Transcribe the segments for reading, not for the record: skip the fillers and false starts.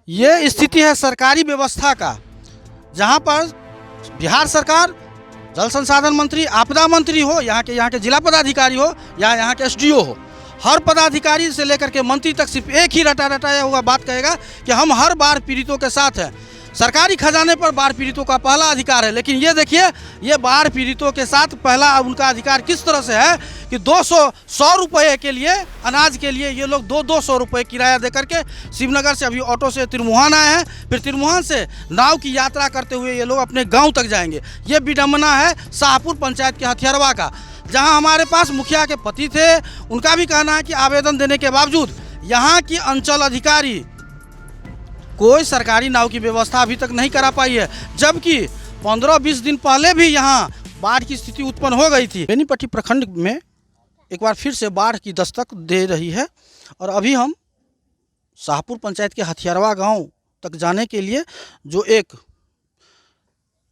ये स्थिति है सरकारी व्यवस्था का, जहां पर बिहार सरकार जल संसाधन मंत्री, आपदा मंत्री हो, यहाँ के जिला पदाधिकारी हो या यहाँ के एसडीओ हो, हर पदाधिकारी से लेकर के मंत्री तक सिर्फ एक ही रटाया हुआ बात कहेगा कि हम हर बाढ़ पीड़ितों के साथ हैं। सरकारी खजाने पर बाढ़ पीड़ितों का पहला अधिकार है, लेकिन ये देखिए, ये बाढ़ पीड़ितों के साथ पहला उनका अधिकार किस तरह से है कि 100 रुपये के लिए, अनाज के लिए ये लोग 200 रुपये किराया दे करके शिवनगर से अभी ऑटो से तिरमुहान आए हैं, फिर तिरमुहान से नाव की यात्रा करते हुए ये लोग अपने गांव तक जाएंगे। ये विडम्बना है शाहपुर पंचायत के हथियारवा का, जहां हमारे पास मुखिया के पति थे। उनका भी कहना है कि आवेदन देने के बावजूद यहाँ की अंचल अधिकारी कोई सरकारी नाव की व्यवस्था अभी तक नहीं करा पाई है, जबकि 15-20 दिन पहले भी यहाँ बाढ़ की स्थिति उत्पन्न हो गई थी। बेनीपट्टी प्रखंड में एक बार फिर से बाढ़ की दस्तक दे रही है और अभी हम शाहपुर पंचायत के हथियारवा गांव तक जाने के लिए जो एक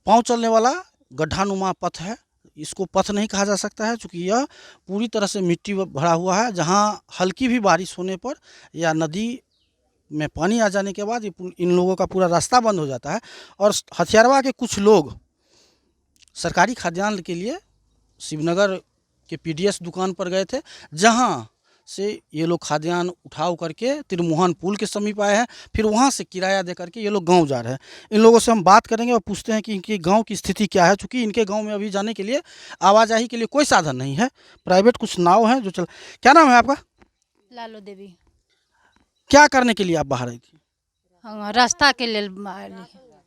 पांव चलने वाला गड्ढानुमा पथ है, इसको पथ नहीं कहा जा सकता है, क्योंकि यह पूरी तरह से मिट्टी भरा हुआ है। जहां हल्की भी बारिश होने पर या नदी में पानी आ जाने के बाद इन लोगों का पूरा रास्ता बंद हो जाता है। और हथियारवा के कुछ लोग सरकारी खाद्यान्न के लिए शिवनगर के पीडीएस दुकान पर गए थे, जहां से ये लोग खाद्यान्न उठाव करके तिरमुहान पुल के समीप आए हैं, फिर वहां से किराया दे करके ये लोग गांव जा रहे हैं। इन लोगों से हम बात करेंगे और पूछते हैं कि इनके गांव की स्थिति क्या है, चूँकि इनके गांव में अभी जाने के लिए आवाजाही के लिए कोई साधन नहीं है। प्राइवेट कुछ नाव हैं जो चल। क्या नाम है आपका? लालू देवी। क्या करने के लिए आप बाहर आई थी? रास्ता के लिए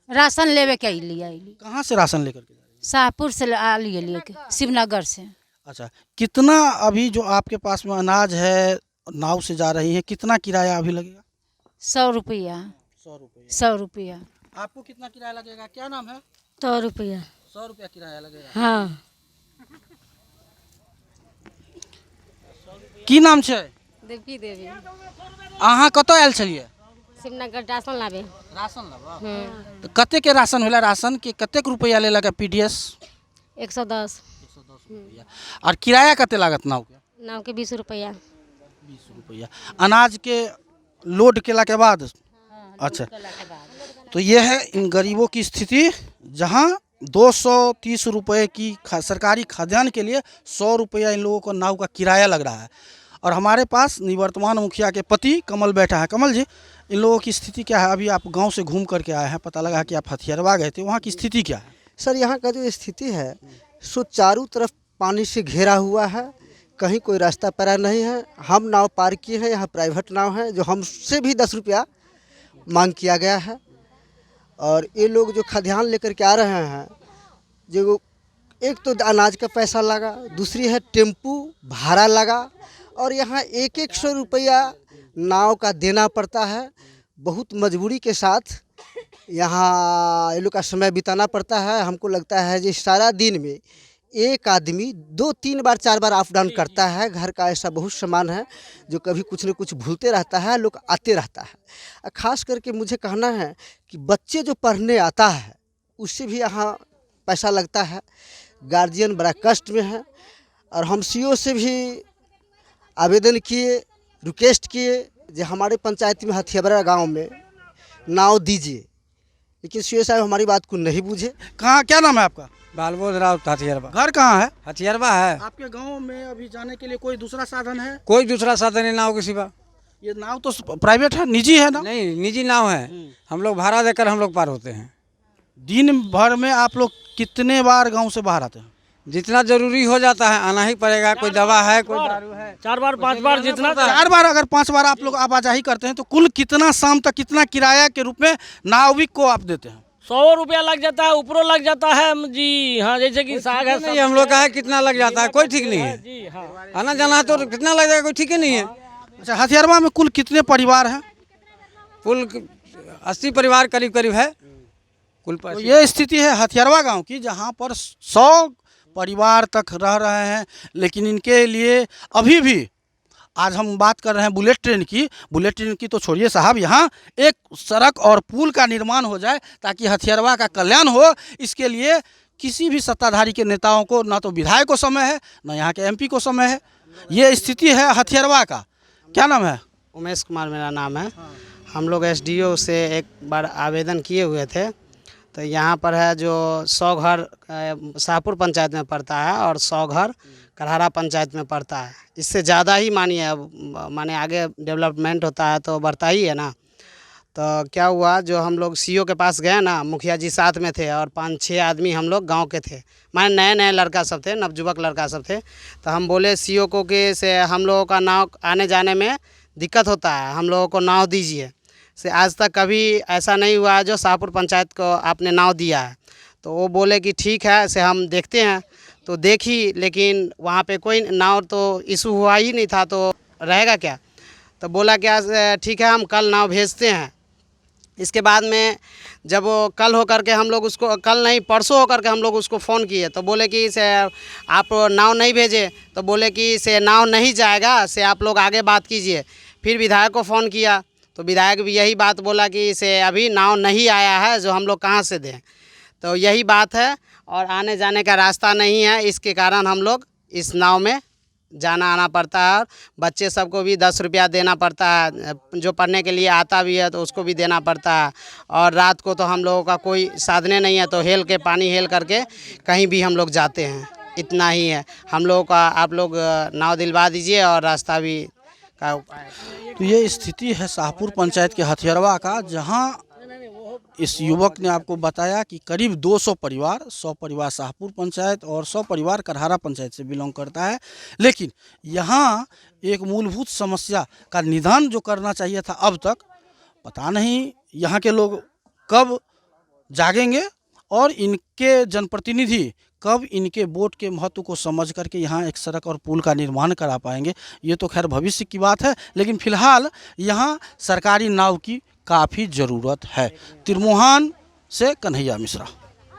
राशन लेवे के लिए। कहाँ से राशन लेकर के? शाहपुर से लिए शिवनगर से। अच्छा, कितना अभी जो आपके पास में अनाज है नाव से जा रही है, कितना किराया अभी लगेगा? 100 रुपया। 100 रुपया। आपको कितना किराया लगेगा? क्या नाम है? 100 रुपया। 100 रुपया किराया लगेगा। हाँ। की नाम छे? देवी देवी। अहाँ कतऽ आयल छलिए? शिवनगर राशन लाबे। राशन लाबा? तो कते के राशन होला? राशन के कतेक रुपया ले लगा पीडीएस? 110 रुपया। और किराया कते लागत नाव के? नाव के 20 रुपया। 20 रुपया अनाज के लोड केला के बाद? अच्छा, तो ये है इन गरीबों की स्थिति, जहां 230 रुपये की सरकारी खाद्यान्न के लिए 100 रुपया इन लोगों को नाव का किराया लग रहा है। और हमारे पास निवर्तमान मुखिया के पति कमल बैठा है। कमल जी, इन लोगों की स्थिति क्या है? अभी आप गांव से घूम करके आए हैं, पता लगा कि आप हथियारवा गए थे, वहाँ की स्थिति क्या है? सर, यहाँ का जो स्थिति है सो चारों तरफ पानी से घेरा हुआ है, कहीं कोई रास्ता पैरा नहीं है। हम नाव पार किए हैं, यहाँ प्राइवेट नाव है जो हमसे भी 10 रुपया मांग किया गया है। और ये लोग जो खाद्यान्न लेकर के आ रहे हैं, जो एक तो अनाज का पैसा लगा, दूसरी है टेम्पू भाड़ा लगा, और यहाँ 100 रुपया नाव का देना पड़ता है। बहुत मजबूरी के साथ यहाँ ये लोग का समय बिताना पड़ता है। हमको लगता है कि सारा दिन में एक आदमी 2-3 बार 4 बार अप डाउन करता है। घर का ऐसा बहुत सामान है जो कभी कुछ न कुछ भूलते रहता है, लोग आते रहता है। खास करके मुझे कहना है कि बच्चे जो पढ़ने आता है उससे भी यहाँ पैसा लगता है। गार्जियन बड़ा कष्ट में है। और हम सीओ से भी आवेदन किए, रिक्वेस्ट किए जो हमारे पंचायत में हथियारवा गांव में नाव दीजिए, लेकिन सीओ साहब हमारी बात को नहीं बुझे। कहाँ, क्या नाम है आपका? बालबोध राव हथियारवा। घर कहाँ है? हथियारवा है। आपके गांव में अभी जाने के लिए कोई दूसरा साधन है? कोई दूसरा साधन नहीं नाव के सिवा। ये नाव तो प्राइवेट है, निजी है ना? नहीं, निजी नाव है। हम लोग भाड़ा देकर हम लोग पार होते हैं। दिन भर में आप लोग कितने बार गांव से बाहर आते हैं? जितना जरूरी हो जाता है आना ही पड़ेगा। कोई दवा है, कोई दारू है। 4 बार 5 बार जितना 4 बार अगर 5 बार आप लोग आवाजाही करते हैं तो कुल कितना शाम तक कितना किराया के रूप में नाविक को आप देते हैं? 100 रुपया लग जाता है, ऊपरों लग जाता है जी। हाँ, जैसे कि साग है। नहीं, हम लोग का है कितना लग जाता है कोई ठीक नहीं है जी। हाँ, आना जाना है तो कितना लग जाएगा कोई ठीक ही नहीं है। अच्छा, हथियारवा में कुल कितने परिवार हैं? कुल 80 परिवार करीब करीब है कुल। तो ये स्थिति है हथियारवा गांव की, जहां पर 100 परिवार तक रह रहे हैं। लेकिन इनके लिए अभी भी, आज हम बात कर रहे हैं बुलेट ट्रेन की। बुलेट ट्रेन की तो छोड़िए साहब, यहाँ एक सड़क और पुल का निर्माण हो जाए ताकि हथियारवा का कल्याण हो। इसके लिए किसी भी सत्ताधारी के नेताओं को ना तो विधायक को समय है, ना यहाँ के एमपी को समय है। ये स्थिति है हथियारवा का। क्या नाम है? उमेश कुमार मेरा नाम है। हम लोग एसडीओ से एक बार आवेदन किए हुए थे। तो यहाँ पर है जो 100 घर शाहपुर पंचायत में पड़ता है और 100 घर करहरा पंचायत में पड़ता है। इससे ज़्यादा ही मानिए, अब माने आगे डेवलपमेंट होता है तो बढ़ता ही है ना। तो क्या हुआ, जो हम लोग सीओ के पास गए ना, मुखिया जी साथ में थे और 5-6 आदमी हम लोग गांव के थे, माने नए नए लड़का सब थे, नवजुवक लड़का सब थे। तो हम बोले सीओ को कि से हम लोगों का नाव आने जाने में दिक्कत होता है, हम लोगों को नाव दीजिए। से आज तक कभी ऐसा नहीं हुआ है जो शाहपुर पंचायत को आपने नाव दिया है। तो वो बोले कि ठीक है, से हम देखते हैं। तो देखी, लेकिन वहाँ पे कोई नाव तो इशू हुआ ही नहीं था, तो रहेगा क्या। तो बोला क्या, ठीक है हम कल नाव भेजते हैं। इसके बाद में जब वो कल हो करके हम लोग उसको, कल नहीं परसों हो करके हम लोग उसको फ़ोन किए, तो बोले कि से आप नाव नहीं भेजे। तो बोले कि से नाव नहीं जाएगा, से आप लोग आगे बात कीजिए। फिर विधायक को फ़ोन किया तो विधायक भी यही बात बोला कि से अभी नाव नहीं आया है, जो हम लोग कहाँ से दें। तो यही बात है, और आने जाने का रास्ता नहीं है, इसके कारण हम लोग इस नाव में जाना आना पड़ता है। और बच्चे सबको भी 10 रुपया देना पड़ता है, जो पढ़ने के लिए आता भी है तो उसको भी देना पड़ता है। और रात को तो हम लोगों का कोई साधने नहीं है, तो हेल के पानी हेल करके कहीं भी हम लोग जाते हैं। इतना ही है हम लोगों का, आप लोग नाव दिलवा दीजिए और रास्ता भी का उपाय। तो ये स्थिति है शाहपुर पंचायत के हथियारवा का, जहां इस युवक ने आपको बताया कि करीब 200 परिवार, 100 परिवार शाहपुर पंचायत और 100 परिवार करहरा पंचायत से बिलोंग करता है। लेकिन यहाँ एक मूलभूत समस्या का निदान जो करना चाहिए था, अब तक पता नहीं यहाँ के लोग कब जागेंगे और इनके जनप्रतिनिधि कब इनके वोट के महत्व को समझ करके यहाँ एक सड़क और पुल का निर्माण करा पाएंगे। ये तो खैर भविष्य की बात है, लेकिन फिलहाल यहाँ सरकारी नाव की काफ़ी ज़रूरत है। तिरमोहान से कन्हैया मिश्रा।